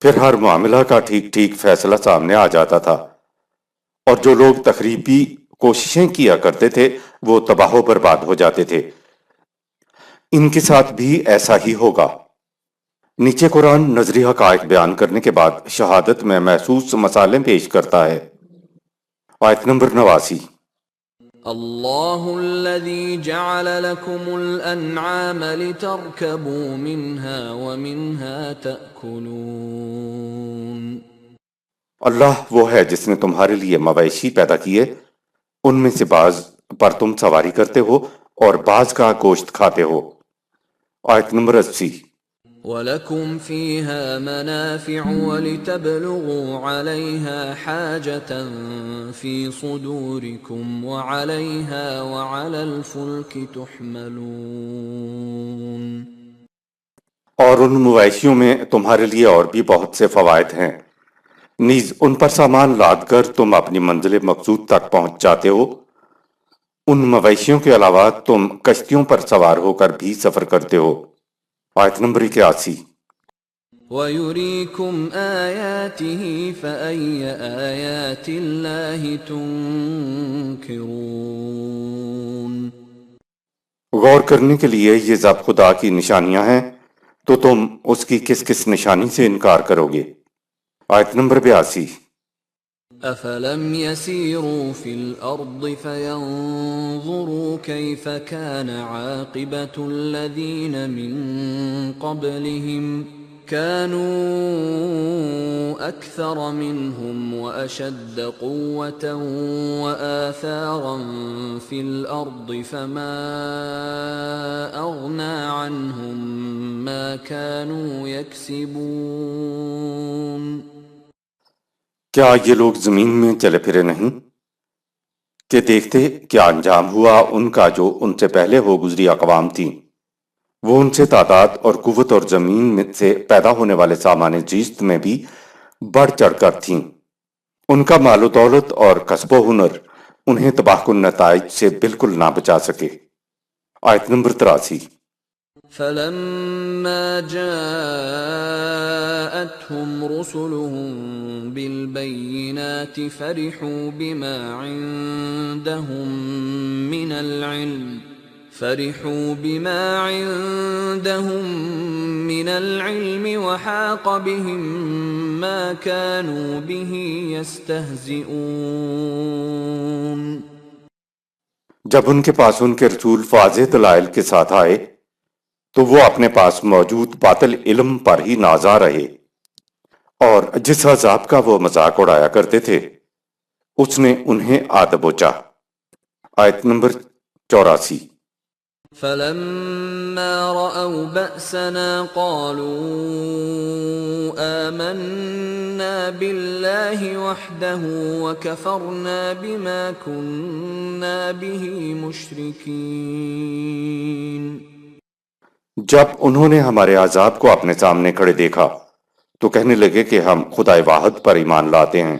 Speaker 1: پھر ہر معاملہ کا ٹھیک ٹھیک فیصلہ سامنے آ جاتا تھا، اور جو لوگ تخریبی کوششیں کیا کرتے تھے وہ تباہ و برباد ہو جاتے تھے۔ ان کے ساتھ بھی ایسا ہی ہوگا۔ نیچے قرآن نظری حقائق بیان کرنے کے بعد شہادت میں محسوس مسائل پیش کرتا ہے۔ آیت نمبر 89۔
Speaker 2: اللہ الذي جعل لكم الانعام لتركبوا منها ومنها تأكلون۔
Speaker 1: اللہ وہ ہے جس نے تمہارے لیے مویشی پیدا کیے، ان میں سے بعض پر تم سواری کرتے ہو اور بعض کا گوشت کھاتے ہو۔ آیت نمبر 80۔
Speaker 2: وَلَكُمْ فِيهَا مَنَافِعُ وَلِتَبْلُغُوا عَلَيْهَا حَاجَةً فِي صُدُورِكُمْ وَعَلَيْهَا وَعَلَى الْفُلْكِ تُحْمَلُونَ۔
Speaker 1: اور ان مویشیوں میں تمہارے لیے اور بھی بہت سے فوائد ہیں، نیز ان پر سامان لاد کر تم اپنی منزل مقصود تک پہنچ جاتے ہو۔ ان مویشیوں کے علاوہ تم کشتیوں پر سوار ہو کر بھی سفر کرتے ہو۔ آیت نمبر 81۔
Speaker 2: وَيُرِيكُمْ آيَاتِهِ فَأَيَّ آيَاتِ اللَّهِ تُنْكِرُونَ۔
Speaker 1: غور کرنے کے لیے یہ ذات خدا کی نشانیاں ہیں، تو تم اس کی کس کس نشانی سے انکار کرو گے؟ آیت نمبر 82۔
Speaker 2: أفلم يسيروا في الأرض فينظروا كيف كان عاقبة الذين من قبلهم كانوا أكثر منهم وأشد قوة وآثارا في الأرض فما أغنى عنهم ما كانوا يكسبون۔
Speaker 1: کیا یہ لوگ زمین میں چلے پھرے نہیں کہ دیکھتے کیا انجام ہوا ان کا جو ان سے پہلے ہو گزری اقوام تھیں؟ وہ ان سے تعداد اور قوت اور زمین میں سے پیدا ہونے والے سامان زیست میں بھی بڑھ چڑھ کر تھیں۔ ان کا مال و دولت اور کسب و ہنر انہیں تباہ کن نتائج سے بالکل نہ بچا سکے۔ آیت نمبر 83۔
Speaker 2: فلما جاءتهم رسلهم بالبينات فرحوا بما عندهم من العلم وحاق بهم ما كانوا به يستهزئون۔
Speaker 1: جب ان کے پاس ان کے رسول واضح دلائل کے ساتھ آئے تو وہ اپنے پاس موجود باطل علم پر ہی نازا رہے، اور جس عذاب کا وہ مذاق اڑایا کرتے تھے اس نے انہیں آ دبوچا۔ آیت نمبر 84۔
Speaker 2: فلما رأوا بأسنا قالوا آمنا بالله وحده وكفرنا بما كنا به مشركين۔
Speaker 1: جب انہوں نے ہمارے عذاب کو اپنے سامنے کھڑے دیکھا تو کہنے لگے کہ ہم خدائے واحد پر ایمان لاتے ہیں،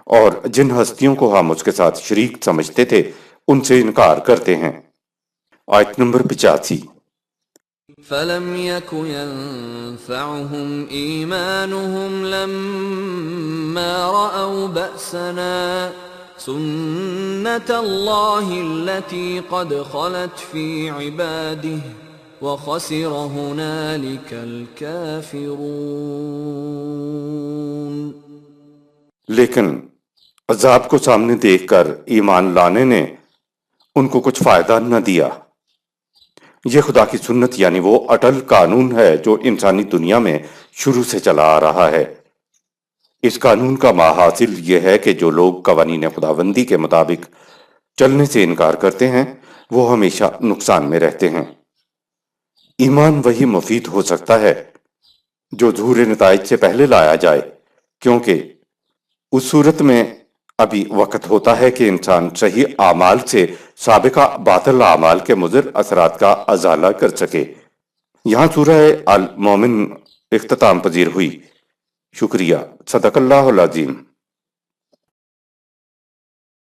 Speaker 1: اور جن ہستیوں کو ہم اس کے ساتھ شریک سمجھتے تھے ان سے انکار کرتے ہیں۔ آیت نمبر 85۔
Speaker 2: فلم يك ينفعهم إيمانهم لما رأوا بأسنا سنة الله التي قد خلت في عباده وخسر هنالك الكافرون۔
Speaker 1: لیکن عذاب کو سامنے دیکھ کر ایمان لانے نے ان کو کچھ فائدہ نہ دیا۔ یہ خدا کی سنت یعنی وہ اٹل قانون ہے جو انسانی دنیا میں شروع سے چلا آ رہا ہے۔ اس قانون کا ماحاصل یہ ہے کہ جو لوگ قوانین خداوندی کے مطابق چلنے سے انکار کرتے ہیں وہ ہمیشہ نقصان میں رہتے ہیں۔ ایمان وہی مفید ہو سکتا ہے جو ظہور نتائج سے پہلے لایا جائے، کیونکہ اس صورت میں ابھی وقت ہوتا ہے کہ انسان صحیح اعمال سے سابقہ باطل اعمال کے مضر اثرات کا ازالہ کر سکے۔ یہاں سورہ المومن اختتام پذیر ہوئی۔ شکریہ۔ صدق اللہ العظیم۔